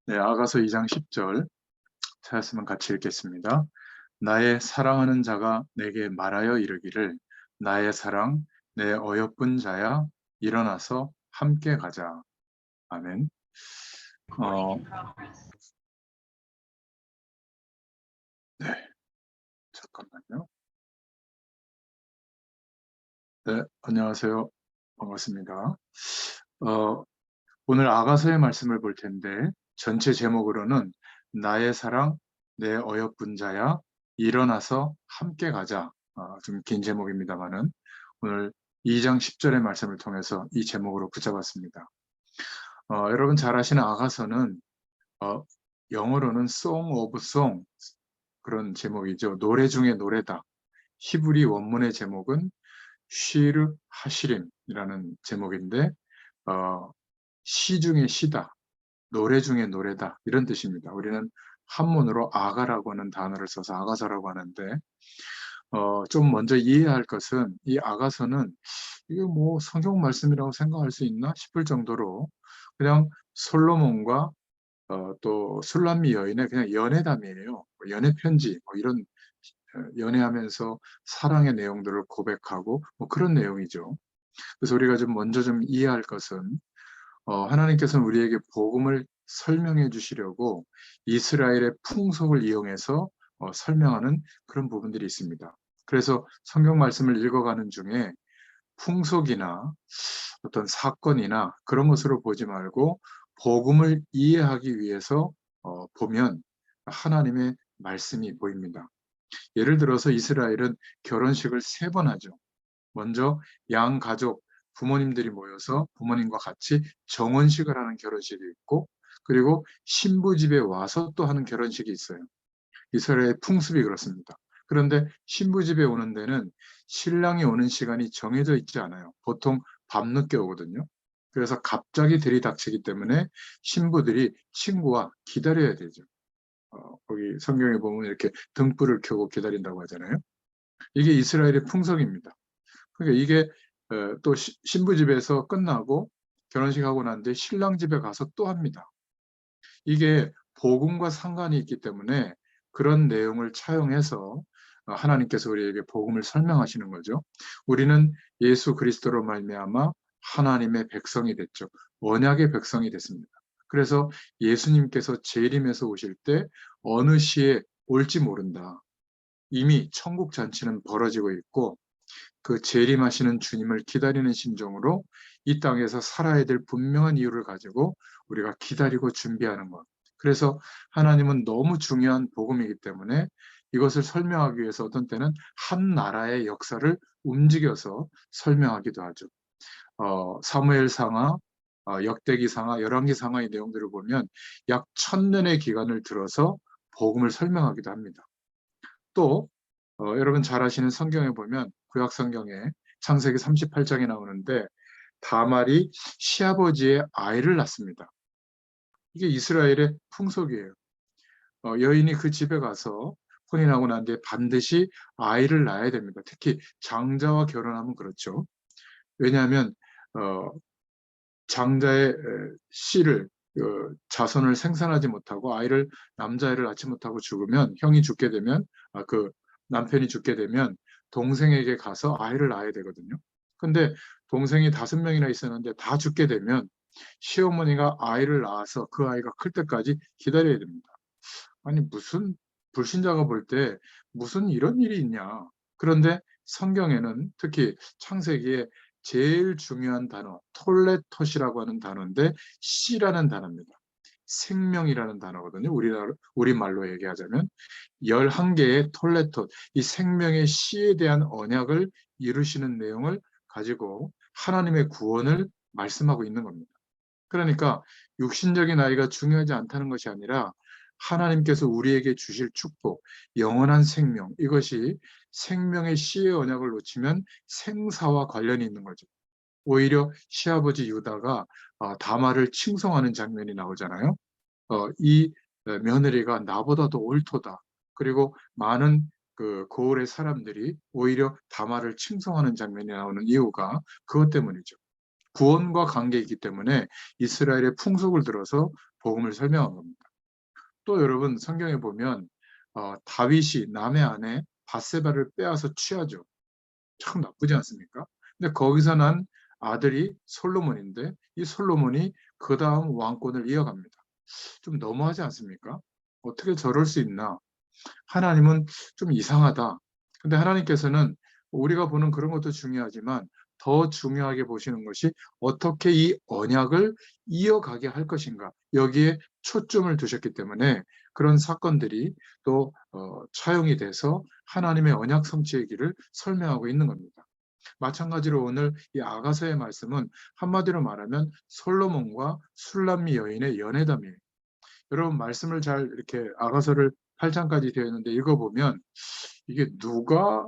네, 아가서 2장 10절 찾았으면 같이 읽겠습니다. 나의 사랑하는 자가 내게 말하여 이르기를 나의 사랑, 내 어여쁜 자야 일어나서 함께 가자. 아멘. 어, 네, 잠깐만요. 네, 안녕하세요. 반갑습니다. 어, 오늘 아가서의 말씀을 볼 텐데 전체 제목으로는 나의 사랑, 내 어여쁜 자야 일어나서 함께 가자. 좀 긴 제목입니다만은 오늘 2장 10절의 말씀을 통해서 이 제목으로 붙잡았습니다. 여러분 잘 아시는 아가서는 어, 영어로는 Song of Song 그런 제목이죠. 노래 중에 노래다. 히브리 원문의 제목은 쉬르 하시림이라는 제목인데 어, 시 중에 시다. 노래 중에 노래다 이런 뜻입니다. 우리는 한문으로 아가라고 하는 단어를 써서 아가서라고 하는데 좀 먼저 이해해야 할 것은 이 아가서는 이게 뭐 성경 말씀이라고 생각할 수 있나 싶을 정도로 그냥 솔로몬과 또 술람미 여인의 그냥 연애담이에요. 뭐 연애 편지 뭐 이런 연애하면서 사랑의 내용들을 고백하고 뭐 그런 내용이죠. 그래서 우리가 좀 먼저 좀 이해할 것은 하나님께서는 우리에게 복음을 설명해 주시려고 이스라엘의 풍속을 이용해서 설명하는 그런 부분들이 있습니다. 그래서 성경 말씀을 읽어가는 중에 풍속이나 어떤 사건이나 그런 것으로 보지 말고 복음을 이해하기 위해서 보면 하나님의 말씀이 보입니다. 예를 들어서 이스라엘은 결혼식을 3번 하죠. 먼저 양 가족, 부모님들이 모여서 부모님과 같이 정혼식을 하는 결혼식이 있고, 그리고 신부 집에 와서 또 하는 결혼식이 있어요. 이스라엘의 풍습이 그렇습니다. 그런데 신부 집에 오는 데는 신랑이 오는 시간이 정해져 있지 않아요. 보통 밤늦게 오거든요. 그래서 갑자기 들이닥치기 때문에 신부들이 친구와 기다려야 되죠. 거기 성경에 보면 이렇게 등불을 켜고 기다린다고 하잖아요. 이게 이스라엘의 풍속입니다. 그러니까 이게 또 신부 집에서 끝나고 결혼식 하고 난 뒤에 신랑 집에 가서 또 합니다. 이게 복음과 상관이 있기 때문에 그런 내용을 차용해서 하나님께서 우리에게 복음을 설명하시는 거죠. 우리는 예수 그리스도로 말미암아 하나님의 백성이 됐죠. 언약의 백성이 됐습니다. 그래서 예수님께서 재림해서 오실 때 어느 시에 올지 모른다. 이미 천국 잔치는 벌어지고 있고 그 재림하시는 주님을 기다리는 심정으로 이 땅에서 살아야 될 분명한 이유를 가지고 우리가 기다리고 준비하는 것. 그래서 하나님은 너무 중요한 복음이기 때문에 이것을 설명하기 위해서 어떤 때는 한 나라의 역사를 움직여서 설명하기도 하죠. 사무엘상하, 역대기상하, 열왕기상하의 내용들을 보면 약 1000년의 기간을 들어서 복음을 설명하기도 합니다. 또 여러분 잘 아시는 성경에 보면 구약 성경에 창세기 38장에 나오는데 다말이 시아버지의 아이를 낳습니다. 이게 이스라엘의 풍속이에요. 여인이 그 집에 가서 혼인하고 난 뒤에 반드시 아이를 낳아야 됩니다. 특히 장자와 결혼하면 그렇죠. 왜냐하면 어, 장자의 씨를 자손을 생산하지 못하고 남자아이를 낳지 못하고 죽으면 형이 죽게 되면 그 남편이 죽게 되면 동생에게 가서 아이를 낳아야 되거든요. 근데 동생이 5명이나 있었는데 다 죽게 되면 시어머니가 아이를 낳아서 그 아이가 클 때까지 기다려야 됩니다. 아니 무슨 불신자가 볼 때 무슨 이런 일이 있냐. 그런데 성경에는 특히 창세기에 제일 중요한 단어 톨레톳이라고 하는 단어인데 씨라는 단어입니다. 생명이라는 단어거든요. 우리말로 얘기하자면 11개의 톨레톳, 이 생명의 씨에 대한 언약을 이루시는 내용을 가지고 하나님의 구원을 말씀하고 있는 겁니다. 그러니까 육신적인 아이가 중요하지 않다는 것이 아니라 하나님께서 우리에게 주실 축복, 영원한 생명, 이것이 생명의 씨의 언약을 놓치면 생사와 관련이 있는 거죠. 오히려 시아버지 유다가 다말을 칭송하는 장면이 나오잖아요. 이 며느리가 나보다도 옳도다. 그리고 많은 그 고을의 사람들이 오히려 다말을 칭송하는 장면이 나오는 이유가 그것 때문이죠. 구원과 관계이기 때문에 이스라엘의 풍속을 들어서 복음을 설명한 겁니다. 또 여러분 성경에 보면 다윗이 남의 아내 바세바를 빼앗아 취하죠. 참 나쁘지 않습니까? 근데 거기서 난 아들이 솔로몬인데 이 솔로몬이 그 다음 왕권을 이어갑니다. 좀 너무하지 않습니까? 어떻게 저럴 수 있나? 하나님은 좀 이상하다. 근데 하나님께서는 우리가 보는 그런 것도 중요하지만 더 중요하게 보시는 것이 어떻게 이 언약을 이어가게 할 것인가. 여기에 초점을 두셨기 때문에 그런 사건들이 또 차용이 돼서 하나님의 언약 성취의 길을 설명하고 있는 겁니다. 마찬가지로 오늘 이 아가서의 말씀은 한마디로 말하면 솔로몬과 술람미 여인의 연회담이에요. 여러분 말씀을 잘 이렇게 아가서를 8장까지 되어 있는데 읽어보면 이게 누가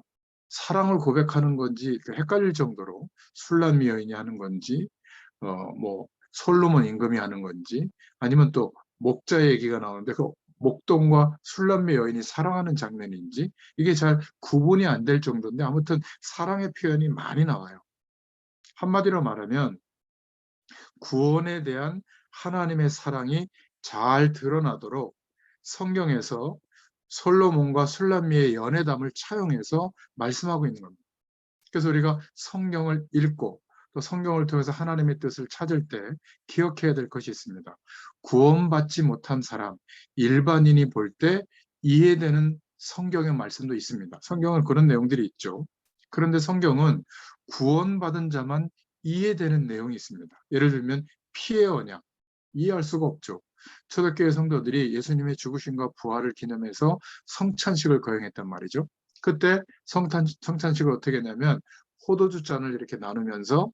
사랑을 고백하는 건지 헷갈릴 정도로 술람미 여인이 하는 건지 뭐 솔로몬 임금이 하는 건지 아니면 또 목자 얘기가 나오는데 그 목동과 술람미 여인이 사랑하는 장면인지 이게 잘 구분이 안 될 정도인데 아무튼 사랑의 표현이 많이 나와요. 한마디로 말하면 구원에 대한 하나님의 사랑이 잘 드러나도록 성경에서 솔로몬과 술람미의 연회담을 차용해서 말씀하고 있는 겁니다. 그래서 우리가 성경을 읽고 또 성경을 통해서 하나님의 뜻을 찾을 때 기억해야 될 것이 있습니다. 구원받지 못한 사람, 일반인이 볼 때 이해되는 성경의 말씀도 있습니다. 성경은 그런 내용들이 있죠. 그런데 성경은 구원받은 자만 이해되는 내용이 있습니다. 예를 들면 피의 언약, 이해할 수가 없죠. 초대교회 성도들이 예수님의 죽으심과 부활을 기념해서 성찬식을 거행했단 말이죠. 그때 성찬식을 어떻게 했냐면 포도주 잔을 이렇게 나누면서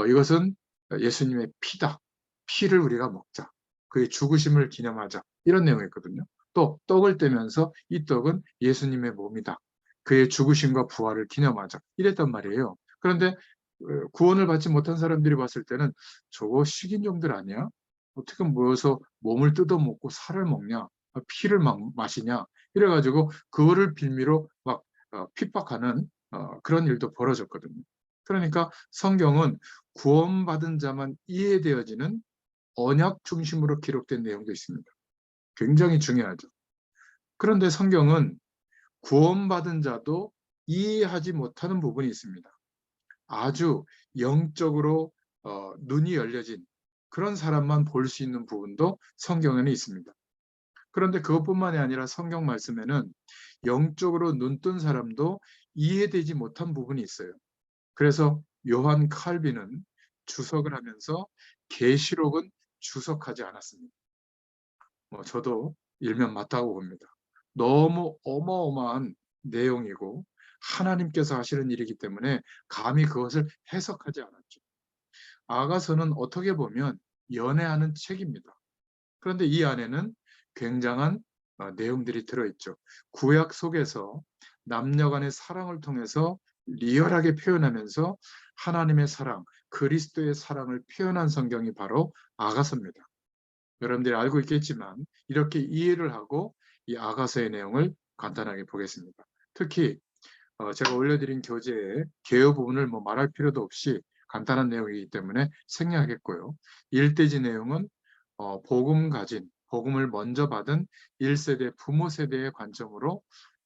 이것은 예수님의 피다. 피를 우리가 먹자. 그의 죽으심을 기념하자. 이런 내용이었거든요. 또 떡을 떼면서 이 떡은 예수님의 몸이다. 그의 죽으심과 부활을 기념하자. 이랬단 말이에요. 그런데 구원을 받지 못한 사람들이 봤을 때는 저거 식인종들 아니야? 어떻게 모여서 몸을 뜯어먹고 살을 먹냐? 피를 마시냐? 이래가지고 그거를 빌미로 막 핍박하는 그런 일도 벌어졌거든요. 그러니까 성경은 구원받은 자만 이해되어지는 언약 중심으로 기록된 내용도 있습니다. 굉장히 중요하죠. 그런데 성경은 구원받은 자도 이해하지 못하는 부분이 있습니다. 아주 영적으로 눈이 열려진 그런 사람만 볼 수 있는 부분도 성경에는 있습니다. 그런데 그것뿐만이 아니라 성경 말씀에는 영적으로 눈뜬 사람도 이해되지 못한 부분이 있어요. 그래서 요한 칼빈은 주석을 하면서 계시록은 주석하지 않았습니다. 저도 일면 맞다고 봅니다. 너무 어마어마한 내용이고 하나님께서 하시는 일이기 때문에 감히 그것을 해석하지 않았죠. 아가서는 어떻게 보면 연애하는 책입니다. 그런데 이 안에는 굉장한 내용들이 들어있죠. 구약 속에서 남녀 간의 사랑을 통해서 리얼하게 표현하면서 하나님의 사랑, 그리스도의 사랑을 표현한 성경이 바로 아가서입니다. 여러분들이 알고 있겠지만 이렇게 이해를 하고 이 아가서의 내용을 간단하게 보겠습니다. 특히 제가 올려드린 교재의 개요 부분을 말할 필요도 없이 간단한 내용이기 때문에 생략했고요. 1대지 내용은 복음 가진, 복음을 먼저 받은 1세대 부모 세대의 관점으로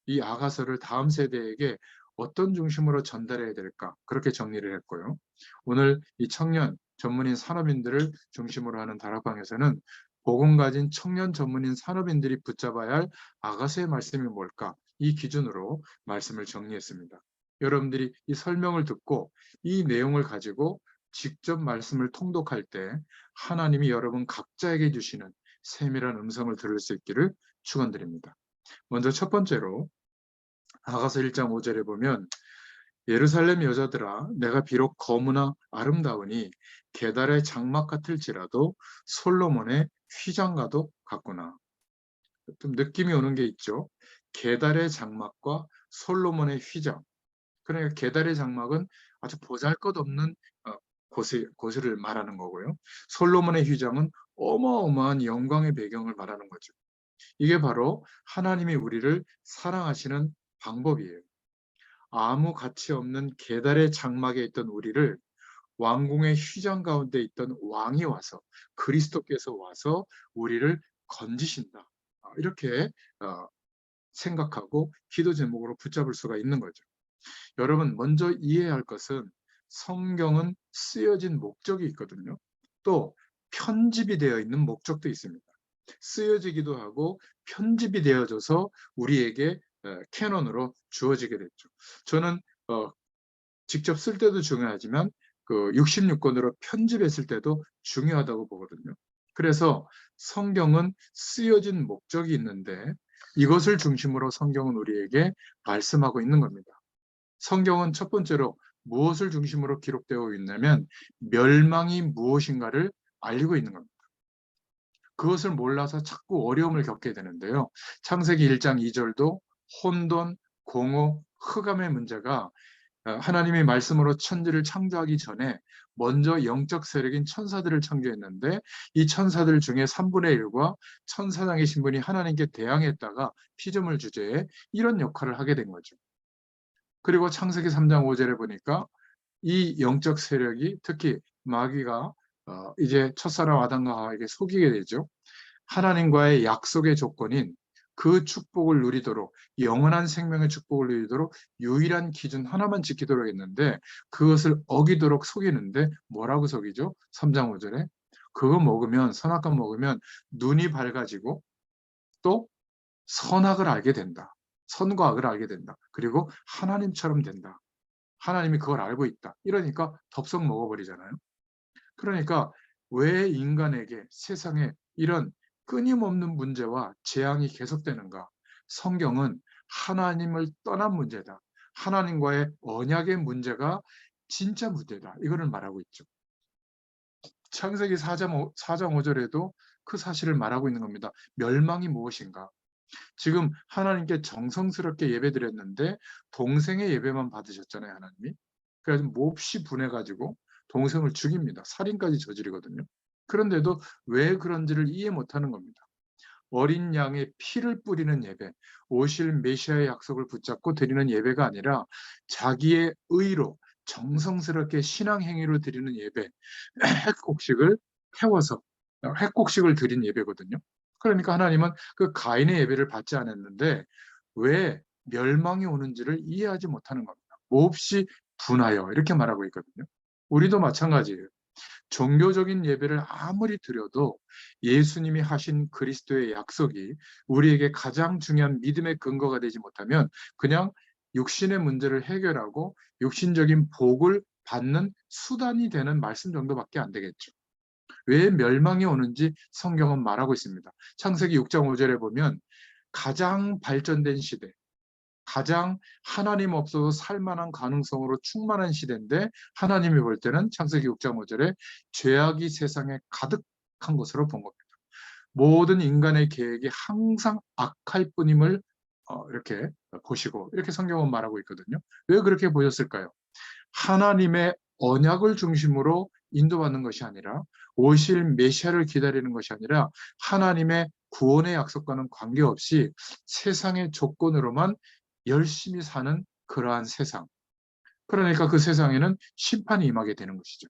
이 아가서를 다음 세대에게 어떤 중심으로 전달해야 될까 그렇게 정리를 했고요. 오늘 이 청년 전문인 산업인들을 중심으로 하는 다락방에서는 복음 가진 청년 전문인 산업인들이 붙잡아야 할 아가서의 말씀이 뭘까 이 기준으로 말씀을 정리했습니다. 여러분들이 이 설명을 듣고 이 내용을 가지고 직접 말씀을 통독할 때 하나님이 여러분 각자에게 주시는 세밀한 음성을 들을 수 있기를 축원드립니다. 먼저 첫 번째로 아가서 1장 5절에 보면 예루살렘 여자들아 내가 비록 거무나 아름다우니 게달의 장막 같을지라도 솔로몬의 휘장과도 같구나. 좀 느낌이 오는 게 있죠. 게달의 장막과 솔로몬의 휘장. 그러니까 게달의 장막은 아주 보잘것없는 곳을 말하는 거고요. 솔로몬의 휘장은 어마어마한 영광의 배경을 말하는 거죠. 이게 바로 하나님이 우리를 사랑하시는 방법이에요. 아무 가치 없는 게달의 장막에 있던 우리를 왕궁의 휘장 가운데 있던 왕이 와서 그리스도께서 와서 우리를 건지신다. 이렇게 어, 생각하고 기도 제목으로 붙잡을 수가 있는 거죠. 여러분, 먼저 이해해야 할 것은 성경은 쓰여진 목적이 있거든요. 또 편집이 되어 있는 목적도 있습니다. 쓰여지기도 하고 편집이 되어져서 우리에게 캐논으로 주어지게 됐죠. 저는 직접 쓸 때도 중요하지만 그 66권으로 편집했을 때도 중요하다고 보거든요. 그래서 성경은 쓰여진 목적이 있는데 이것을 중심으로 성경은 우리에게 말씀하고 있는 겁니다. 성경은 첫 번째로 무엇을 중심으로 기록되어 있냐면 멸망이 무엇인가를 알리고 있는 겁니다. 그것을 몰라서 자꾸 어려움을 겪게 되는데요. 창세기 1장 2절도 혼돈, 공허, 흑암의 문제가 하나님의 말씀으로 천지를 창조하기 전에 먼저 영적 세력인 천사들을 창조했는데 이 천사들 중에 3분의 1과 천사장의 신분이 하나님께 대항했다가 피조물 주제에 이런 역할을 하게 된 거죠. 그리고 창세기 3장 5절에 보니까 이 영적 세력이 특히 마귀가 이제 첫사람 아담과 하와에게 속이게 되죠. 하나님과의 약속의 조건인 그 축복을 누리도록 영원한 생명의 축복을 누리도록 유일한 기준 하나만 지키도록 했는데 그것을 어기도록 속이는데 뭐라고 속이죠? 3장 5절에 그거 먹으면 선악과 먹으면 눈이 밝아지고 또 선악을 알게 된다. 선과 악을 알게 된다. 그리고 하나님처럼 된다. 하나님이 그걸 알고 있다. 이러니까 덥석 먹어버리잖아요. 그러니까 왜 인간에게 세상에 이런 끊임없는 문제와 재앙이 계속되는가? 성경은 하나님을 떠난 문제다. 하나님과의 언약의 문제가 진짜 문제다. 이거를 말하고 있죠. 창세기 4장 5절에도 그 사실을 말하고 있는 겁니다. 멸망이 무엇인가? 지금 하나님께 정성스럽게 예배드렸는데 동생의 예배만 받으셨잖아요, 하나님이. 그래서 몹시 분해가지고 동생을 죽입니다. 살인까지 저지르거든요. 그런데도 왜 그런지를 이해 못하는 겁니다. 어린 양의 피를 뿌리는 예배, 오실 메시아의 약속을 붙잡고 드리는 예배가 아니라 자기의 의로 정성스럽게 신앙 행위로 드리는 예배, 핵곡식을 태워서 핵곡식을 드린 예배거든요. 그러니까 하나님은 그 가인의 예배를 받지 않았는데 왜 멸망이 오는지를 이해하지 못하는 겁니다. 몹시 분하여 이렇게 말하고 있거든요. 우리도 마찬가지예요. 종교적인 예배를 아무리 드려도 예수님이 하신 그리스도의 약속이 우리에게 가장 중요한 믿음의 근거가 되지 못하면 그냥 육신의 문제를 해결하고 육신적인 복을 받는 수단이 되는 말씀 정도밖에 안 되겠죠. 왜 멸망이 오는지 성경은 말하고 있습니다. 창세기 6장 5절에 보면 가장 발전된 시대, 가장 하나님 없어도 살만한 가능성으로 충만한 시대인데 하나님이 볼 때는 창세기 6장 5절에 죄악이 세상에 가득한 것으로 본 겁니다. 모든 인간의 계획이 항상 악할 뿐임을 이렇게 보시고 이렇게 성경은 말하고 있거든요. 왜 그렇게 보셨을까요? 하나님의 언약을 중심으로 인도받는 것이 아니라 오실 메시아를 기다리는 것이 아니라 하나님의 구원의 약속과는 관계없이 세상의 조건으로만 열심히 사는 그러한 세상. 그러니까 그 세상에는 심판이 임하게 되는 것이죠.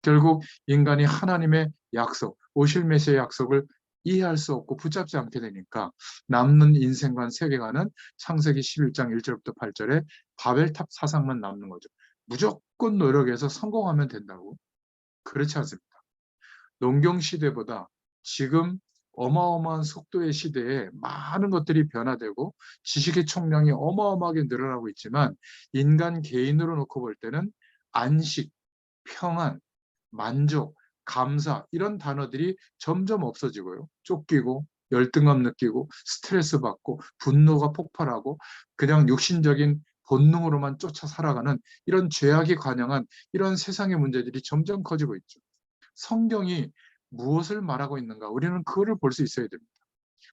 결국 인간이 하나님의 약속, 오실 메시아의 약속을 이해할 수 없고 붙잡지 않게 되니까 남는 인생관 세계관은 창세기 11장 1절부터 8절에 바벨탑 사상만 남는 거죠. 무조건 노력해서 성공하면 된다고. 그렇지 않습니다. 농경 시대보다 지금 어마어마한 속도의 시대에 많은 것들이 변화되고 지식의 총량이 어마어마하게 늘어나고 있지만 인간 개인으로 놓고 볼 때는 안식, 평안, 만족, 감사 이런 단어들이 점점 없어지고요. 쫓기고 열등감 느끼고 스트레스 받고 분노가 폭발하고 그냥 육신적인 본능으로만 쫓아 살아가는 이런 죄악이 관영한 이런 세상의 문제들이 점점 커지고 있죠. 성경이 무엇을 말하고 있는가? 우리는 그거를 볼 수 있어야 됩니다.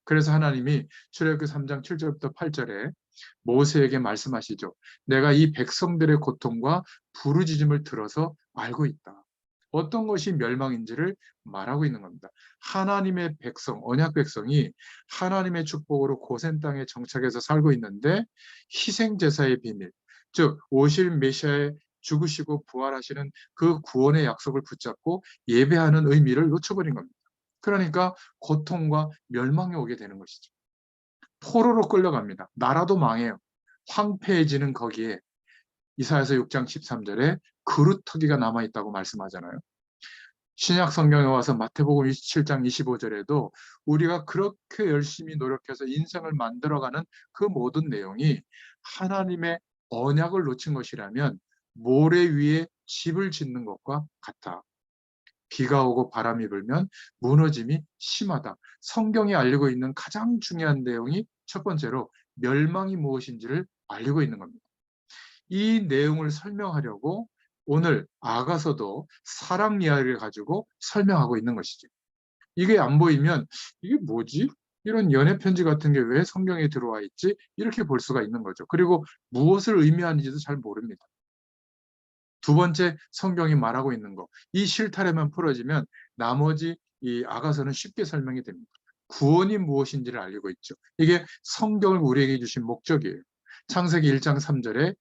그래서 하나님이 출애굽기 3장 7절부터 8절에 모세에게 말씀하시죠. 내가 이 백성들의 고통과 부르짖음을 들어서 알고 있다. 어떤 것이 멸망인지를 말하고 있는 겁니다. 하나님의 백성, 언약 백성이 하나님의 축복으로 고센 땅에 정착해서 살고 있는데 희생 제사의 비밀, 즉 오실 메시아의 죽으시고 부활하시는 그 구원의 약속을 붙잡고 예배하는 의미를 놓쳐버린 겁니다. 그러니까 고통과 멸망이 오게 되는 것이죠. 포로로 끌려갑니다. 나라도 망해요. 황폐해지는 거기에 이사야서 6장 13절에 그루터기가 남아있다고 말씀하잖아요. 신약 성경에 와서 마태복음 27장 25절에도 우리가 그렇게 열심히 노력해서 인생을 만들어가는 그 모든 내용이 하나님의 언약을 놓친 것이라면 모래 위에 집을 짓는 것과 같아. 비가 오고 바람이 불면 무너짐이 심하다. 성경이 알리고 있는 가장 중요한 내용이 첫 번째로 멸망이 무엇인지를 알리고 있는 겁니다. 이 내용을 설명하려고 오늘 아가서도 사랑 이야기를 가지고 설명하고 있는 것이죠. 이게 안 보이면 이게 뭐지? 이런 연애 편지 같은 게 왜 성경에 들어와 있지? 이렇게 볼 수가 있는 거죠. 그리고 무엇을 의미하는지도 잘 모릅니다. 두 번째, 성경이 말하고 있는 거. 이 실타래만 풀어지면 나머지 이 아가서는 쉽게 설명이 됩니다. 구원이 무엇인지를 알리고 있죠. 이게 성경을 우리에게 주신 목적이에요. 창세기 1장 3절에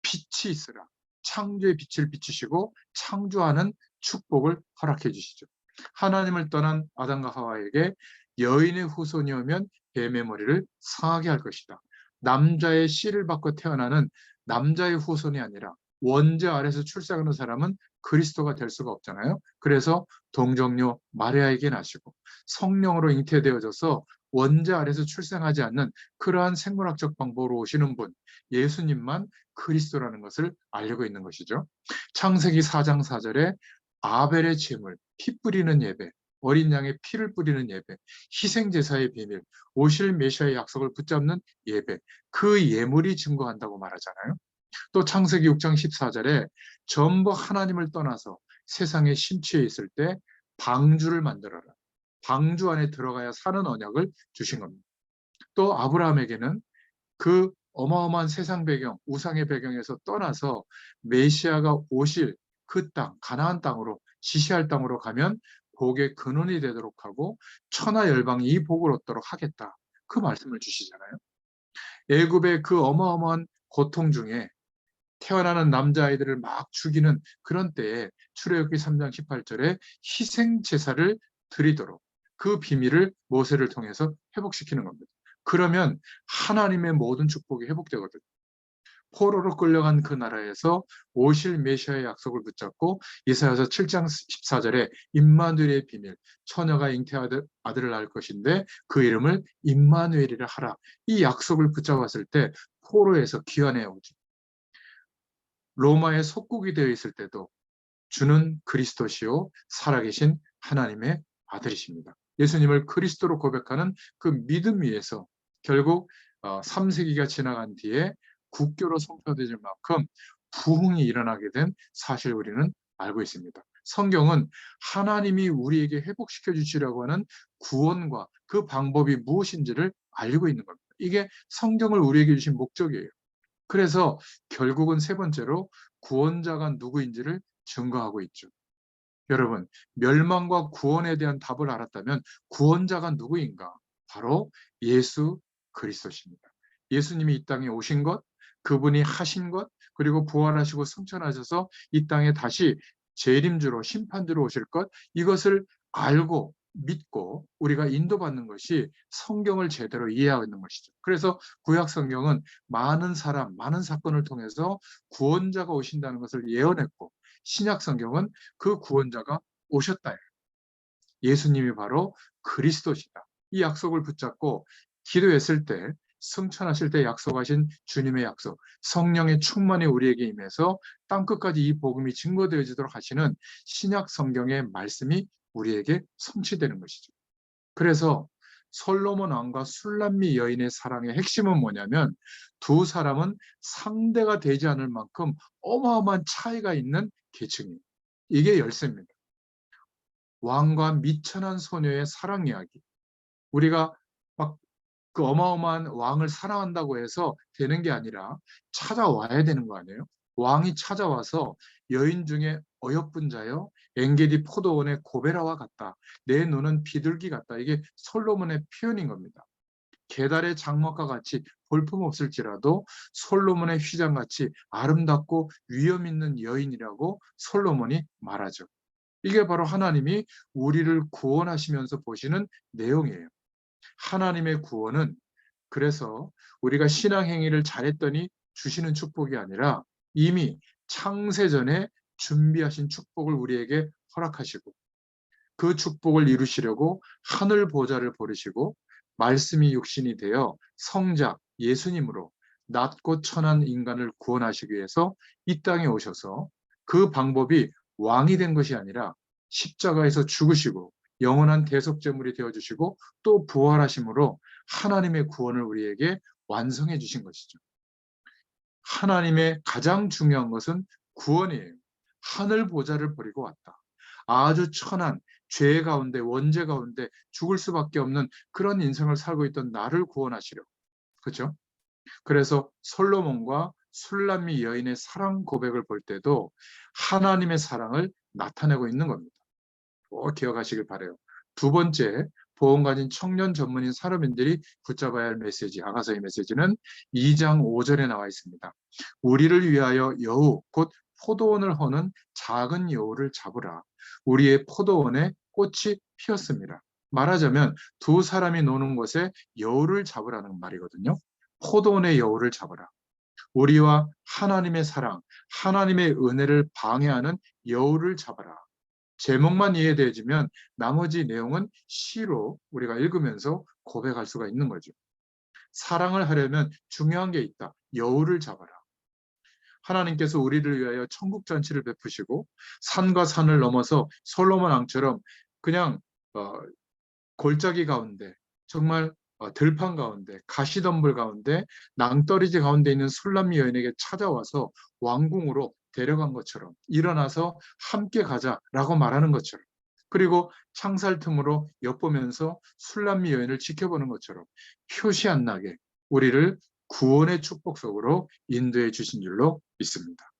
빛이 있으라. 창조의 빛을 비추시고 창조하는 축복을 허락해 주시죠. 하나님을 떠난 아담과 하와에게 여인의 후손이 오면 뱀의 머리를 상하게 할 것이다. 남자의 씨를 받고 태어나는 남자의 후손이 아니라 원죄 아래서 출생하는 사람은 그리스도가 될 수가 없잖아요. 그래서 동정녀 마리아에게 나시고 성령으로 잉태되어져서 원죄 아래서 출생하지 않는 그러한 생물학적 방법으로 오시는 분, 예수님만 그리스도라는 것을 알리고 있는 것이죠. 창세기 4장 4절에 아벨의 제물, 피 뿌리는 예배, 어린 양의 피를 뿌리는 예배, 희생제사의 비밀, 오실 메시아의 약속을 붙잡는 예배, 그 예물이 증거한다고 말하잖아요. 또 창세기 6장 14절에 전부 하나님을 떠나서 세상에 심취해 있을 때 방주를 만들어라. 방주 안에 들어가야 사는 언약을 주신 겁니다. 또 아브라함에게는 그 어마어마한 세상 배경, 우상의 배경에서 떠나서 메시아가 오실 그 땅, 가나안 땅으로, 지시할 땅으로 가면 복의 근원이 되도록 하고 천하 열방이 이 복을 얻도록 하겠다. 그 말씀을 주시잖아요. 애굽의 그 어마어마한 고통 중에 태어나는 남자아이들을 막 죽이는 그런 때에 출애굽기 3장 18절에 희생 제사를 드리도록 그 비밀을 모세를 통해서 회복시키는 겁니다. 그러면 하나님의 모든 축복이 회복되거든요. 포로로 끌려간 그 나라에서 오실 메시아의 약속을 붙잡고 이사야서 7장 14절에 임마누엘의 비밀, 처녀가 아들을 낳을 것인데 그 이름을 임마누엘이라 하라. 이 약속을 붙잡았을 때 포로에서 귀환해 오죠. 로마의 속국이 되어 있을 때도 주는 그리스도시요 살아계신 하나님의 아들이십니다. 예수님을 그리스도로 고백하는 그 믿음 위에서 결국 3세기가 지나간 뒤에 국교로 선포될 만큼 부흥이 일어나게 된 사실 우리는 알고 있습니다. 성경은 하나님이 우리에게 회복시켜 주시려고 하는 구원과 그 방법이 무엇인지를 알고 있는 겁니다. 이게 성경을 우리에게 주신 목적이에요. 그래서 결국은 세 번째로 구원자가 누구인지를 증거하고 있죠. 여러분, 멸망과 구원에 대한 답을 알았다면 구원자가 누구인가? 바로 예수 그리스도십니다. 예수님이 이 땅에 오신 것, 그분이 하신 것, 그리고 부활하시고 승천하셔서 이 땅에 다시 재림주로 심판주로 오실 것, 이것을 알고 믿고 우리가 인도받는 것이 성경을 제대로 이해하는 것이죠. 그래서 구약 성경은 많은 사람, 많은 사건을 통해서 구원자가 오신다는 것을 예언했고 신약 성경은 그 구원자가 오셨다. 예수님이 바로 그리스도시다. 이 약속을 붙잡고 기도했을 때 승천하실 때 약속하신 주님의 약속, 성령의 충만이 우리에게 임해서 땅끝까지 이 복음이 증거되어지도록 하시는 신약 성경의 말씀이 우리에게 성취되는 것이죠. 그래서 솔로몬 왕과 술람미 여인의 사랑의 핵심은 뭐냐면 두 사람은 상대가 되지 않을 만큼 어마어마한 차이가 있는 계층이에요. 이게 열쇠입니다. 왕과 미천한 소녀의 사랑 이야기. 우리가 막 그 어마어마한 왕을 사랑한다고 해서 되는 게 아니라 찾아와야 되는 거 아니에요? 왕이 찾아와서 여인 중에 어여쁜 자여 엔게디 포도원의 고베라와 같다. 내 눈은 비둘기 같다. 이게 솔로몬의 표현인 겁니다. 게달의 장막과 같이 볼품없을지라도 솔로몬의 휘장같이 아름답고 위엄 있는 여인이라고 솔로몬이 말하죠. 이게 바로 하나님이 우리를 구원하시면서 보시는 내용이에요. 하나님의 구원은 그래서 우리가 신앙 행위를 잘했더니 주시는 축복이 아니라 이미 창세전에 준비하신 축복을 우리에게 허락하시고 그 축복을 이루시려고 하늘 보좌를 버리시고 말씀이 육신이 되어 성자 예수님으로 낮고 천한 인간을 구원하시기 위해서 이 땅에 오셔서 그 방법이 왕이 된 것이 아니라 십자가에서 죽으시고 영원한 대속제물이 되어주시고 또 부활하심으로 하나님의 구원을 우리에게 완성해 주신 것이죠. 하나님의 가장 중요한 것은 구원이에요. 하늘 보좌를 버리고 왔다. 아주 천한 죄 가운데 원죄 가운데 죽을 수밖에 없는 그런 인생을 살고 있던 나를 구원하시려. 그렇죠? 그래서 솔로몬과 술람미 여인의 사랑 고백을 볼 때도 하나님의 사랑을 나타내고 있는 겁니다. 꼭 기억하시길 바라요. 두 번째, 보험 가진 청년 전문인 산업인들이 붙잡아야 할 메시지, 아가서의 메시지는 2장 5절에 나와 있습니다. 우리를 위하여 여우, 곧 포도원을 허는 작은 여우를 잡으라. 우리의 포도원에 꽃이 피었습니다. 말하자면 두 사람이 노는 곳에 여우를 잡으라는 말이거든요. 포도원의 여우를 잡으라. 우리와 하나님의 사랑, 하나님의 은혜를 방해하는 여우를 잡아라. 제목만 이해되어지면 나머지 내용은 시로 우리가 읽으면서 고백할 수가 있는 거죠. 사랑을 하려면 중요한 게 있다. 여우를 잡아라. 하나님께서 우리를 위하여 천국 잔치를 베푸시고 산과 산을 넘어서 솔로몬 왕처럼 그냥 골짜기 가운데 정말 들판 가운데 가시덤불 가운데 낭떠러지 가운데 있는 술람미 여인에게 찾아와서 왕궁으로 데려간 것처럼 일어나서 함께 가자라고 말하는 것처럼 그리고 창살 틈으로 엿보면서 술람미 여인을 지켜보는 것처럼 표시 안 나게 우리를 구원의 축복 속으로 인도해 주신 줄로 믿습니다.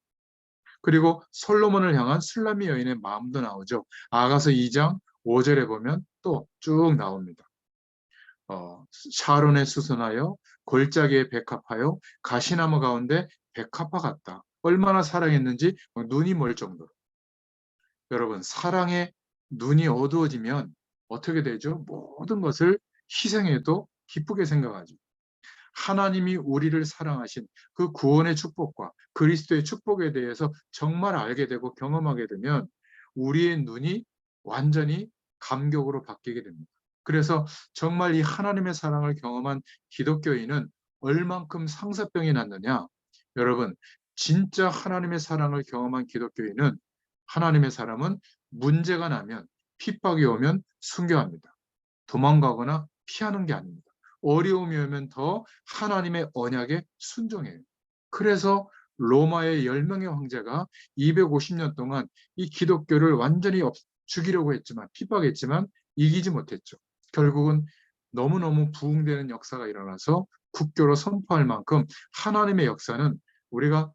그리고 솔로몬을 향한 술람미 여인의 마음도 나오죠. 아가서 2장 5절에 보면 또 쭉 나옵니다. 샤론에 수선하여 골짜기에 백합하여 가시나무 가운데 백합화 같다. 얼마나 사랑했는지 눈이 멀 정도로. 여러분, 사랑에 눈이 어두워지면 어떻게 되죠? 모든 것을 희생해도 기쁘게 생각하죠. 하나님이 우리를 사랑하신 그 구원의 축복과 그리스도의 축복에 대해서 정말 알게 되고 경험하게 되면 우리의 눈이 완전히 감격으로 바뀌게 됩니다. 그래서 정말 이 하나님의 사랑을 경험한 기독교인은 얼만큼 상사병이 낫느냐? 여러분, 진짜 하나님의 사랑을 경험한 기독교인은 하나님의 사람은 문제가 나면 핍박이 오면 순교합니다. 도망가거나 피하는 게 아닙니다. 어려움이 오면 더 하나님의 언약에 순종해요. 그래서 로마의 10명의 황제가 250년 동안 이 기독교를 완전히 죽이려고 했지만 핍박했지만 이기지 못했죠. 결국은 너무너무 부흥되는 역사가 일어나서 국교로 선포할 만큼 하나님의 역사는 우리가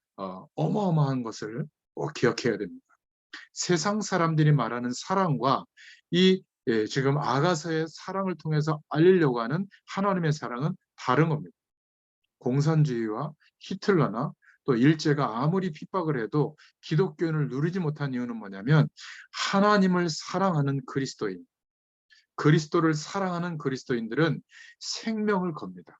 어마어마한 것을 꼭 기억해야 됩니다. 세상 사람들이 말하는 사랑과 이 지금 아가서의 사랑을 통해서 알리려고 하는 하나님의 사랑은 다른 겁니다. 공산주의와 히틀러나 또 일제가 아무리 핍박을 해도 기독교인을 누리지 못한 이유는 뭐냐면 하나님을 사랑하는 그리스도인, 그리스도를 사랑하는 그리스도인들은 생명을 겁니다.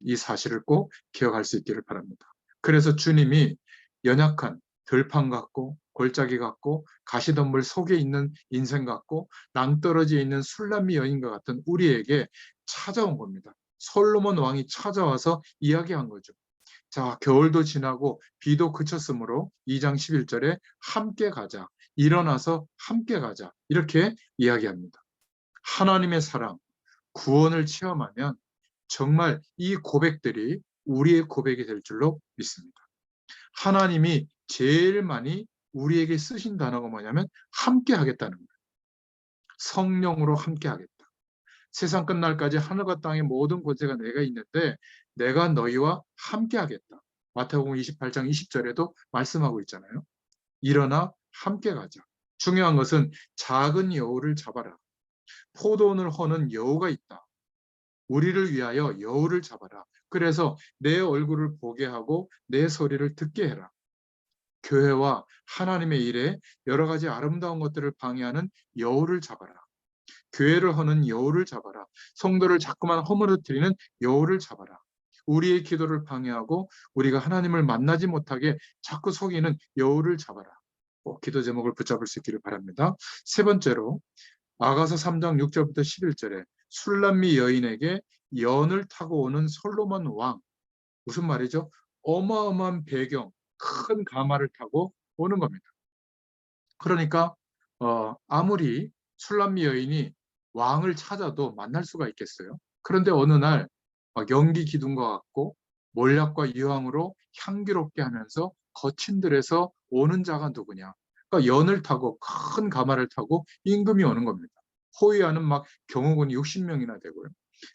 이 사실을 꼭 기억할 수 있기를 바랍니다. 그래서 주님이 연약한 들판 같고 골짜기 같고 가시덤불 속에 있는 인생 같고 낭떠러지에 있는 술람미 여인과 같은 우리에게 찾아온 겁니다. 솔로몬 왕이 찾아와서 이야기한 거죠. 자, 겨울도 지나고 비도 그쳤으므로 2장 11절에 함께 가자. 일어나서 함께 가자. 이렇게 이야기합니다. 하나님의 사랑, 구원을 체험하면 정말 이 고백들이 우리의 고백이 될 줄로 믿습니다. 하나님이 제일 많이 우리에게 쓰신 단어가 뭐냐면 함께 하겠다는 거예요. 성령으로 함께 하겠다. 세상 끝날까지 하늘과 땅의 모든 권세가 내가 있는데 내가 너희와 함께 하겠다. 마태복음 28장 20절에도 말씀하고 있잖아요. 일어나 함께 가자. 중요한 것은 작은 여우를 잡아라. 포도원을 허는 여우가 있다. 우리를 위하여 여우를 잡아라. 그래서 내 얼굴을 보게 하고 내 소리를 듣게 해라. 교회와 하나님의 일에 여러 가지 아름다운 것들을 방해하는 여우를 잡아라. 교회를 허는 여우를 잡아라. 성도를 자꾸만 허물어뜨리는 여우를 잡아라. 우리의 기도를 방해하고 우리가 하나님을 만나지 못하게 자꾸 속이는 여우를 잡아라. 꼭 기도 제목을 붙잡을 수 있기를 바랍니다. 세 번째로 아가서 3장 6절부터 11절에 술람미 여인에게 연을 타고 오는 솔로몬 왕. 무슨 말이죠? 어마어마한 배경, 큰 가마를 타고 오는 겁니다. 그러니까 아무리 술람미 여인이 왕을 찾아도 만날 수가 있겠어요? 그런데 어느 날 연기 기둥과 같고 몰약과 유황으로 향기롭게 하면서 거친 들에서 오는 자가 누구냐? 그러니까 연을 타고 큰 가마를 타고 임금이 오는 겁니다. 호위하는 막 경호군이 60명이나 되고요.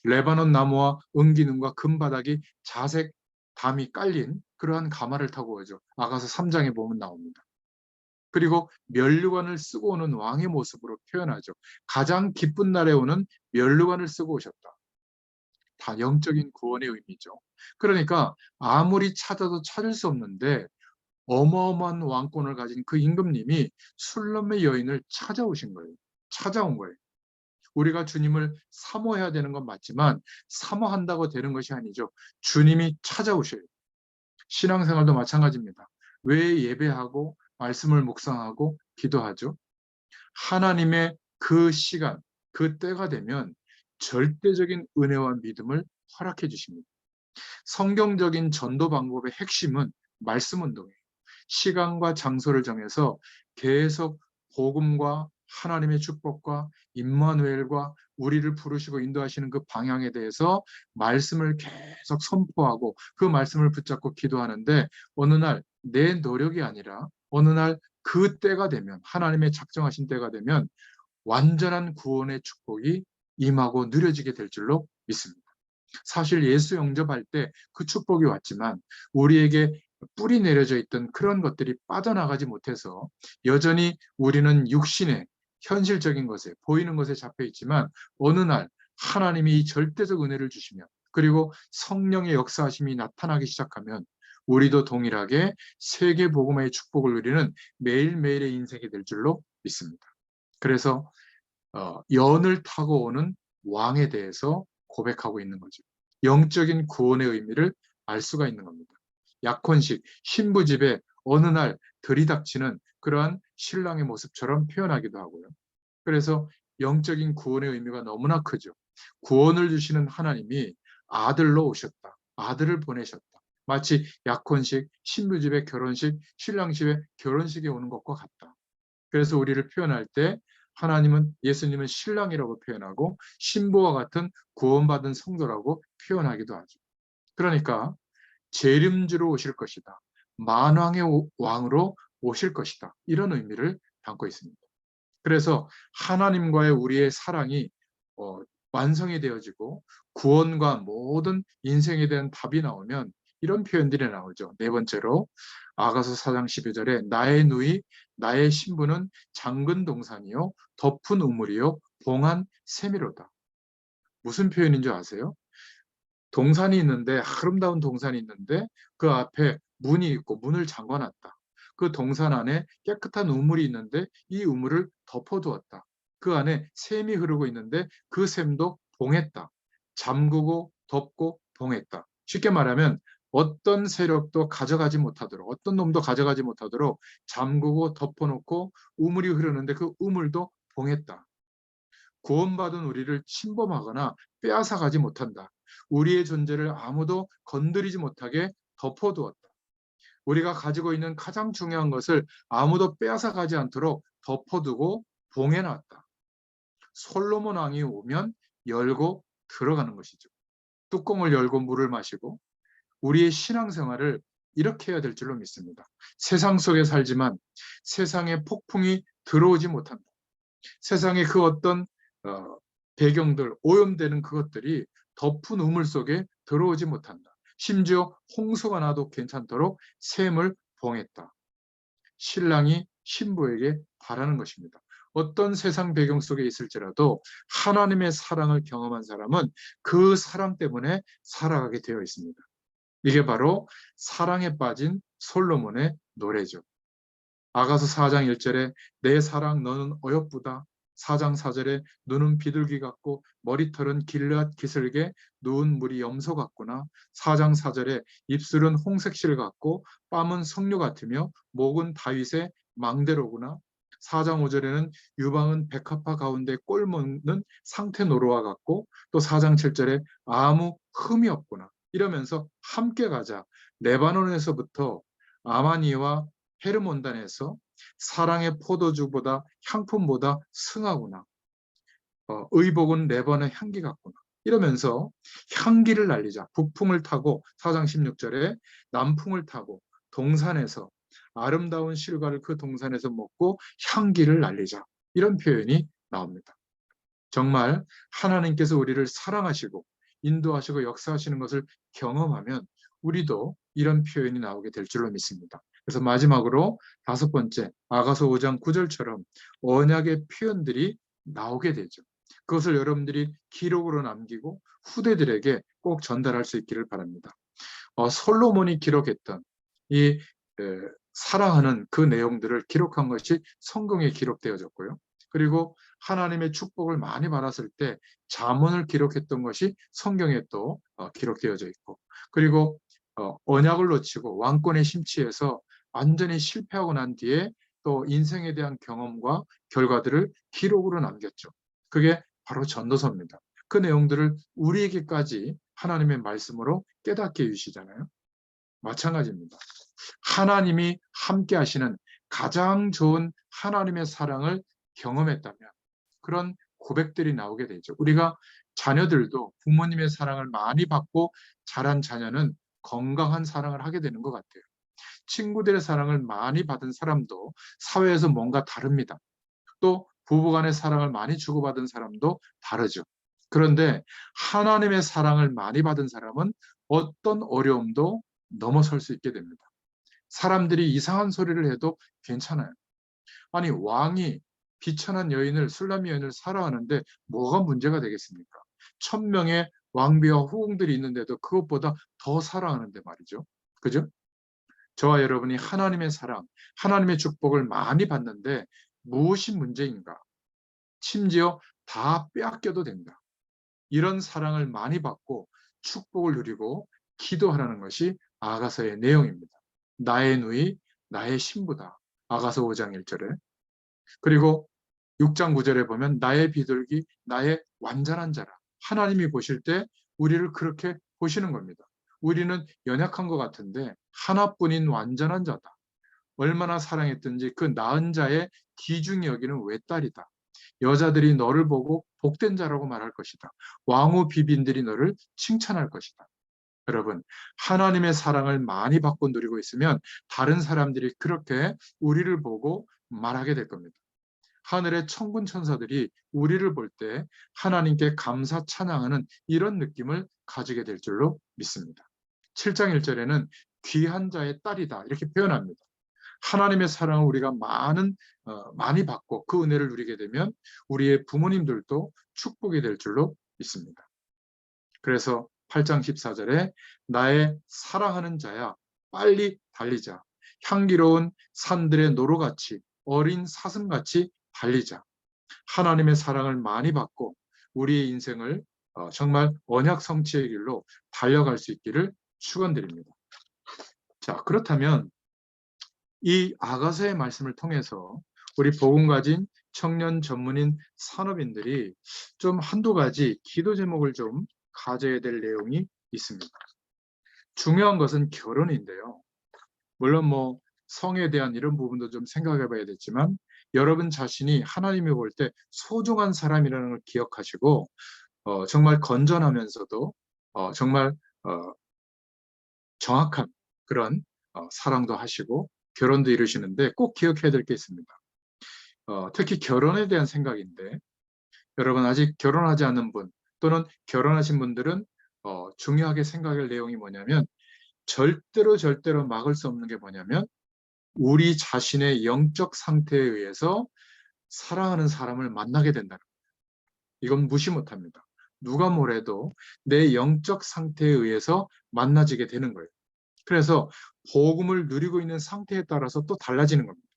레바논 나무와 은기능과 금바닥이 자색 담이 깔린 그러한 가마를 타고 오죠. 아가서 3장에 보면 나옵니다. 그리고 면류관을 쓰고 오는 왕의 모습으로 표현하죠. 가장 기쁜 날에 오는 면류관을 쓰고 오셨다. 다 영적인 구원의 의미죠. 그러니까 아무리 찾아도 찾을 수 없는데 어마어마한 왕권을 가진 그 임금님이 술람의 여인을 찾아오신 거예요. 찾아온 거예요. 우리가 주님을 사모해야 되는 건 맞지만 사모한다고 되는 것이 아니죠. 주님이 찾아오셔요. 신앙생활도 마찬가지입니다. 왜 예배하고 말씀을 묵상하고 기도하죠? 하나님의 그 시간, 그 때가 되면 절대적인 은혜와 믿음을 허락해 주십니다. 성경적인 전도 방법의 핵심은 말씀 운동이에요. 시간과 장소를 정해서 계속 복음과 하나님의 축복과 임마누엘과 우리를 부르시고 인도하시는 그 방향에 대해서 말씀을 계속 선포하고 그 말씀을 붙잡고 기도하는데 어느 날 내 노력이 아니라 어느 날 그 때가 되면 하나님의 작정하신 때가 되면 완전한 구원의 축복이 임하고 누려지게 될 줄로 믿습니다. 사실 예수 영접할 때 그 축복이 왔지만 우리에게 뿌리 내려져 있던 그런 것들이 빠져나가지 못해서 여전히 우리는 육신의 현실적인 것에 보이는 것에 잡혀 있지만 어느 날 하나님이 이 절대적 은혜를 주시면 그리고 성령의 역사하심이 나타나기 시작하면 우리도 동일하게 세계 복음화의 축복을 누리는 매일매일의 인생이 될 줄로 믿습니다. 그래서 연을 타고 오는 왕에 대해서 고백하고 있는 거죠. 영적인 구원의 의미를 알 수가 있는 겁니다. 약혼식, 신부집에 어느 날 들이닥치는 그러한 신랑의 모습처럼 표현하기도 하고요. 그래서 영적인 구원의 의미가 너무나 크죠. 구원을 주시는 하나님이 아들로 오셨다. 아들을 보내셨다. 마치 약혼식, 신부집의 결혼식, 신랑집의 결혼식에 오는 것과 같다. 그래서 우리를 표현할 때 하나님은 예수님은 신랑이라고 표현하고 신부와 같은 구원받은 성도라고 표현하기도 하죠. 그러니까 재림주로 오실 것이다. 만왕의 왕으로 오실 것이다. 이런 의미를 담고 있습니다. 그래서 하나님과의 우리의 사랑이 어, 완성이 되어지고 구원과 모든 인생에 대한 답이 나오면 이런 표현들이 나오죠. 네 번째로 아가서 4장 12절에 나의 누이 나의 신부는 장근 동산이요 덮은 우물이요 봉한 세미로다. 무슨 표현인 줄 아세요? 동산이 있는데 아름다운 동산이 있는데 그 앞에 문이 있고 문을 잠궈놨다. 그 동산 안에 깨끗한 우물이 있는데 이 우물을 덮어두었다. 그 안에 샘이 흐르고 있는데 그 샘도 봉했다. 잠그고 덮고 봉했다. 쉽게 말하면 어떤 세력도 가져가지 못하도록 어떤 놈도 가져가지 못하도록 잠그고 덮어놓고 우물이 흐르는데 그 우물도 봉했다. 구원받은 우리를 침범하거나 빼앗아가지 못한다. 우리의 존재를 아무도 건드리지 못하게 덮어두었다. 우리가 가지고 있는 가장 중요한 것을 아무도 빼앗아가지 않도록 덮어두고 봉해놨다. 솔로몬 왕이 오면 열고 들어가는 것이죠. 뚜껑을 열고 물을 마시고 우리의 신앙생활을 이렇게 해야 될 줄로 믿습니다. 세상 속에 살지만 세상의 폭풍이 들어오지 못한다. 세상의 그 어떤 배경들, 오염되는 그것들이 덮은 우물 속에 들어오지 못한다. 심지어 홍수가 나도 괜찮도록 샘을 봉했다. 신랑이 신부에게 바라는 것입니다. 어떤 세상 배경 속에 있을지라도 하나님의 사랑을 경험한 사람은 그 사랑 때문에 살아가게 되어 있습니다. 이게 바로 사랑에 빠진 솔로몬의 노래죠. 아가서 4장 1절에 내 사랑 너는 어여쁘다. 4장 4절에 눈은 비둘기 같고 머리털은 길앗 기슬개 누운 물이 염소 같구나. 4장 4절에 입술은 홍색실 같고 뺨은 석류 같으며 목은 다윗의 망대로구나. 4장 5절에는 유방은 백합화 가운데 꼴먹는 상태 노루와 같고 또 4장 7절에 아무 흠이 없구나. 이러면서 함께 가자. 레바논에서부터 아마니와 헤르몬단에서 사랑의 포도주보다 향품보다 승하구나. 의복은 레바논의 향기 같구나. 이러면서 향기를 날리자. 북풍을 타고 4장 16절에 남풍을 타고 동산에서 아름다운 실과를 그 동산에서 먹고 향기를 날리자. 이런 표현이 나옵니다. 정말 하나님께서 우리를 사랑하시고 인도하시고 역사하시는 것을 경험하면 우리도 이런 표현이 나오게 될 줄로 믿습니다. 그래서 마지막으로 5번째 아가서 5장 9절처럼 언약의 표현들이 나오게 되죠. 그것을 여러분들이 기록으로 남기고 후대들에게 꼭 전달할 수 있기를 바랍니다. 솔로몬이 기록했던 이 사랑하는 그 내용들을 기록한 것이 성경에 기록되어졌고요. 그리고 하나님의 축복을 많이 받았을 때 잠언을 기록했던 것이 성경에 또 기록되어져 있고, 그리고 언약을 놓치고 왕권에 심취해서 완전히 실패하고 난 뒤에 또 인생에 대한 경험과 결과들을 기록으로 남겼죠. 그게 바로 전도서입니다. 그 내용들을 우리에게까지 하나님의 말씀으로 깨닫게 해주시잖아요. 마찬가지입니다. 하나님이 함께 하시는 가장 좋은 하나님의 사랑을 경험했다면 그런 고백들이 나오게 되죠. 우리가 자녀들도 부모님의 사랑을 많이 받고 자란 자녀는 건강한 사랑을 하게 되는 것 같아요. 친구들의 사랑을 많이 받은 사람도 사회에서 뭔가 다릅니다. 또 부부간의 사랑을 많이 주고받은 사람도 다르죠. 그런데 하나님의 사랑을 많이 받은 사람은 어떤 어려움도 넘어설 수 있게 됩니다. 사람들이 이상한 소리를 해도 괜찮아요. 아니, 왕이 비천한 여인을, 술람 여인을 사랑하는데 뭐가 문제가 되겠습니까? 1000명의 왕비와 후궁들이 있는데도 그것보다 더 사랑하는데 말이죠. 그죠? 저와 여러분이 하나님의 사랑, 하나님의 축복을 많이 받는데 무엇이 문제인가? 심지어 다 빼앗겨도 된다. 이런 사랑을 많이 받고 축복을 누리고 기도하라는 것이 아가서의 내용입니다. 나의 누이, 나의 신부다. 아가서 5장 1절에. 그리고 6장 9절에 보면 나의 비둘기, 나의 완전한 자라. 하나님이 보실 때 우리를 그렇게 보시는 겁니다. 우리는 연약한 것 같은데 하나뿐인 완전한 자다. 얼마나 사랑했든지 그 낳은 자의 귀중히 여기는 외딸이다. 여자들이 너를 보고 복된 자라고 말할 것이다. 왕후 비빈들이 너를 칭찬할 것이다. 여러분, 하나님의 사랑을 많이 받고 누리고 있으면 다른 사람들이 그렇게 우리를 보고 말하게 될 겁니다. 하늘의 천군 천사들이 우리를 볼 때 하나님께 감사 찬양하는 이런 느낌을 가지게 될 줄로 믿습니다. 7장 1절에는 귀한 자의 딸이다 이렇게 표현합니다. 하나님의 사랑을 우리가 많이 받고 그 은혜를 누리게 되면 우리의 부모님들도 축복이 될 줄로 믿습니다. 그래서 8장 14절에 나의 사랑하는 자야 빨리 달리자. 향기로운 산들의 노루같이 어린 사슴같이 달리자. 하나님의 사랑을 많이 받고 우리의 인생을 정말 언약 성취의 길로 달려갈 수 있기를 축원드립니다. 자, 그렇다면 이 아가서의 말씀을 통해서 우리 복음 가진 청년 전문인 산업인들이 좀 한두 가지 기도 제목을 좀 가져야 될 내용이 있습니다. 중요한 것은 결혼인데요. 물론 뭐 성에 대한 이런 부분도 좀 생각해 봐야 되지만 여러분 자신이 하나님이 볼 때 소중한 사람이라는 걸 기억하시고 정말 건전하면서도 정말 정확한 그런 사랑도 하시고 결혼도 이루시는데 꼭 기억해야 될 게 있습니다. 특히 결혼에 대한 생각인데 여러분 아직 결혼하지 않은 분 또는 결혼하신 분들은 중요하게 생각할 내용이 뭐냐면 절대로 막을 수 없는 게 뭐냐면 우리 자신의 영적 상태에 의해서 사랑하는 사람을 만나게 된다는 거예요. 이건 무시 못합니다. 누가 뭐래도 내 영적 상태에 의해서 만나지게 되는 거예요. 그래서 복음을 누리고 있는 상태에 따라서 또 달라지는 겁니다.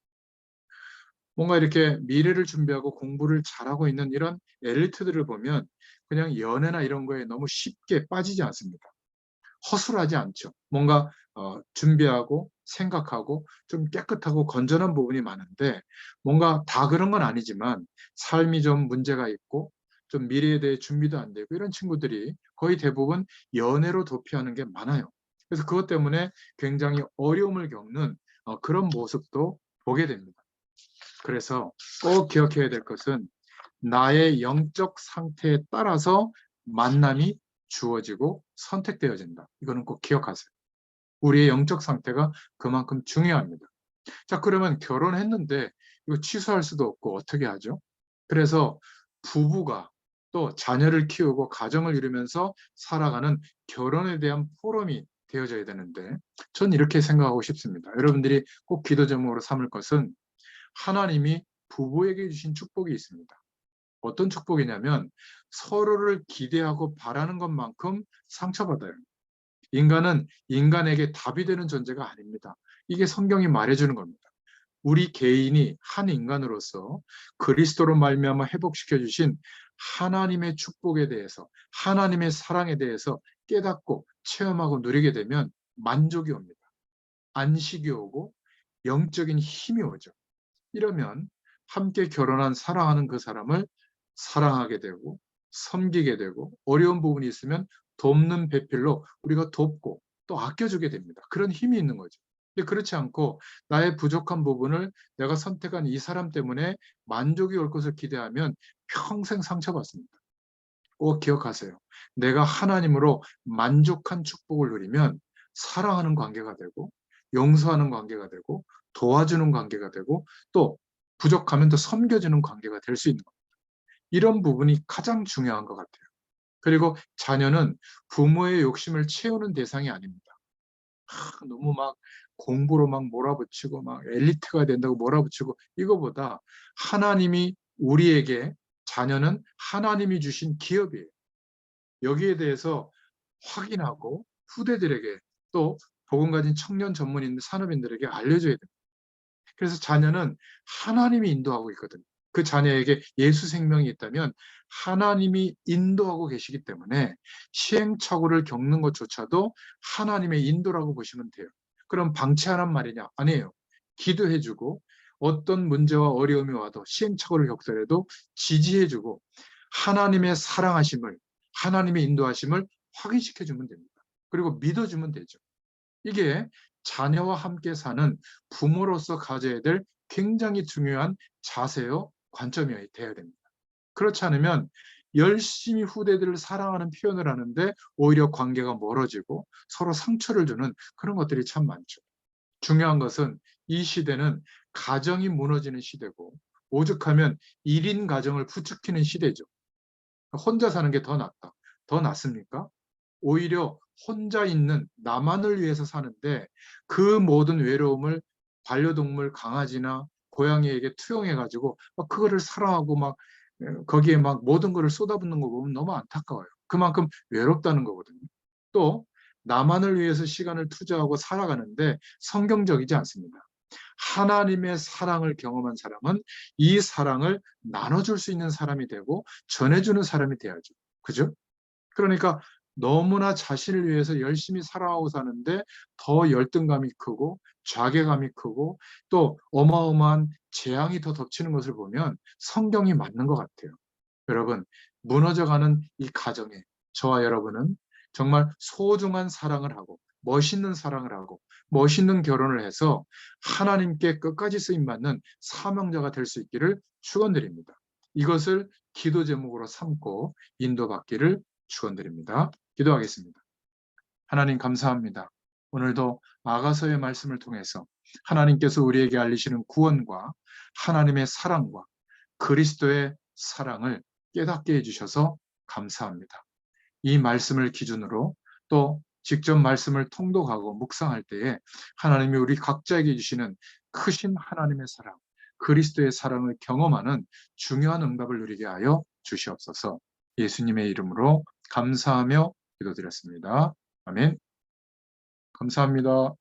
뭔가 이렇게 미래를 준비하고 공부를 잘하고 있는 이런 엘리트들을 보면 그냥 연애나 이런 거에 너무 쉽게 빠지지 않습니다. 허술하지 않죠. 뭔가 준비하고 생각하고 좀 깨끗하고 건전한 부분이 많은데 뭔가 다 그런 건 아니지만 삶이 좀 문제가 있고 좀 미래에 대해 준비도 안 되고 이런 친구들이 거의 대부분 연애로 도피하는 게 많아요. 그래서 그것 때문에 굉장히 어려움을 겪는 그런 모습도 보게 됩니다. 그래서 꼭 기억해야 될 것은 나의 영적 상태에 따라서 만남이 주어지고 선택되어진다. 이거는 꼭 기억하세요. 우리의 영적 상태가 그만큼 중요합니다. 자, 그러면 결혼했는데 이거 취소할 수도 없고 어떻게 하죠? 그래서 부부가 또 자녀를 키우고 가정을 이루면서 살아가는 결혼에 대한 포럼이 되어져야 되는데 전 이렇게 생각하고 싶습니다. 여러분들이 꼭 기도 제목으로 삼을 것은 하나님이 부부에게 주신 축복이 있습니다. 어떤 축복이냐면 서로를 기대하고 바라는 것만큼 상처받아요. 인간은 인간에게 답이 되는 존재가 아닙니다. 이게 성경이 말해주는 겁니다. 우리 개인이 한 인간으로서 그리스도로 말미암아 회복시켜 주신 하나님의 축복에 대해서 하나님의 사랑에 대해서 깨닫고 체험하고 누리게 되면 만족이 옵니다. 안식이 오고 영적인 힘이 오죠. 이러면 함께 결혼한 사랑하는 그 사람을 사랑하게 되고 섬기게 되고 어려운 부분이 있으면 돕는 배필로 우리가 돕고 또 아껴주게 됩니다. 그런 힘이 있는 거죠. 근데 그렇지 않고 나의 부족한 부분을 내가 선택한 이 사람 때문에 만족이 올 것을 기대하면 평생 상처받습니다. 꼭 기억하세요. 내가 하나님으로 만족한 축복을 누리면 사랑하는 관계가 되고 용서하는 관계가 되고 도와주는 관계가 되고 또 부족하면 또 섬겨주는 관계가 될 수 있는 겁니다. 이런 부분이 가장 중요한 것 같아요. 그리고 자녀는 부모의 욕심을 채우는 대상이 아닙니다. 너무 막 공부로 막 몰아붙이고 막 엘리트가 된다고 몰아붙이고 이거보다 하나님이 우리에게 자녀는 하나님이 주신 기업이에요. 여기에 대해서 확인하고 후대들에게 또 복음 가진 청년 전문인 산업인들에게 알려줘야 됩니다. 그래서 자녀는 하나님이 인도하고 있거든요. 그 자녀에게 예수 생명이 있다면 하나님이 인도하고 계시기 때문에 시행착오를 겪는 것조차도 하나님의 인도라고 보시면 돼요. 그럼 방치하란 말이냐? 아니에요. 기도해주고 어떤 문제와 어려움이 와도 시행착오를 겪더라도 지지해주고 하나님의 사랑하심을 하나님의 인도하심을 확인시켜주면 됩니다. 그리고 믿어주면 되죠. 이게 자녀와 함께 사는 부모로서 가져야 될 굉장히 중요한 자세요, 관점이 돼야 됩니다. 그렇지 않으면 열심히 후대들을 사랑하는 표현을 하는데 오히려 관계가 멀어지고 서로 상처를 주는 그런 것들이 참 많죠. 중요한 것은 이 시대는 가정이 무너지는 시대고 오죽하면 1인 가정을 부추기는 시대죠. 혼자 사는 게 더 낫다. 더 낫습니까? 오히려 혼자 있는 나만을 위해서 사는데 그 모든 외로움을 반려동물 강아지나 고양이에게 투영해가지고 막 그거를 사랑하고 막 거기에 막 모든 거를 쏟아붓는 거 보면 너무 안타까워요. 그만큼 외롭다는 거거든요. 또 나만을 위해서 시간을 투자하고 살아가는데 성경적이지 않습니다. 하나님의 사랑을 경험한 사람은 이 사랑을 나눠줄 수 있는 사람이 되고 전해주는 사람이 돼야죠. 그죠? 그러니까 너무나 자신을 위해서 열심히 살아가고 사는데 더 열등감이 크고 자괴감이 크고 또 어마어마한 재앙이 더 덮치는 것을 보면 성경이 맞는 것 같아요. 여러분, 무너져가는 이 가정에 저와 여러분은 정말 소중한 사랑을 하고 멋있는 사랑을 하고 멋있는 결혼을 해서 하나님께 끝까지 쓰임받는 사명자가 될 수 있기를 축원드립니다. 이것을 기도 제목으로 삼고 인도받기를 축원드립니다. 기도하겠습니다. 하나님 감사합니다. 오늘도 아가서의 말씀을 통해서 하나님께서 우리에게 알리시는 구원과 하나님의 사랑과 그리스도의 사랑을 깨닫게 해주셔서 감사합니다. 이 말씀을 기준으로 또 직접 말씀을 통독하고 묵상할 때에 하나님이 우리 각자에게 주시는 크신 하나님의 사랑, 그리스도의 사랑을 경험하는 중요한 응답을 누리게 하여 주시옵소서. 예수님의 이름으로 감사하며 기도드렸습니다. 아멘. 감사합니다.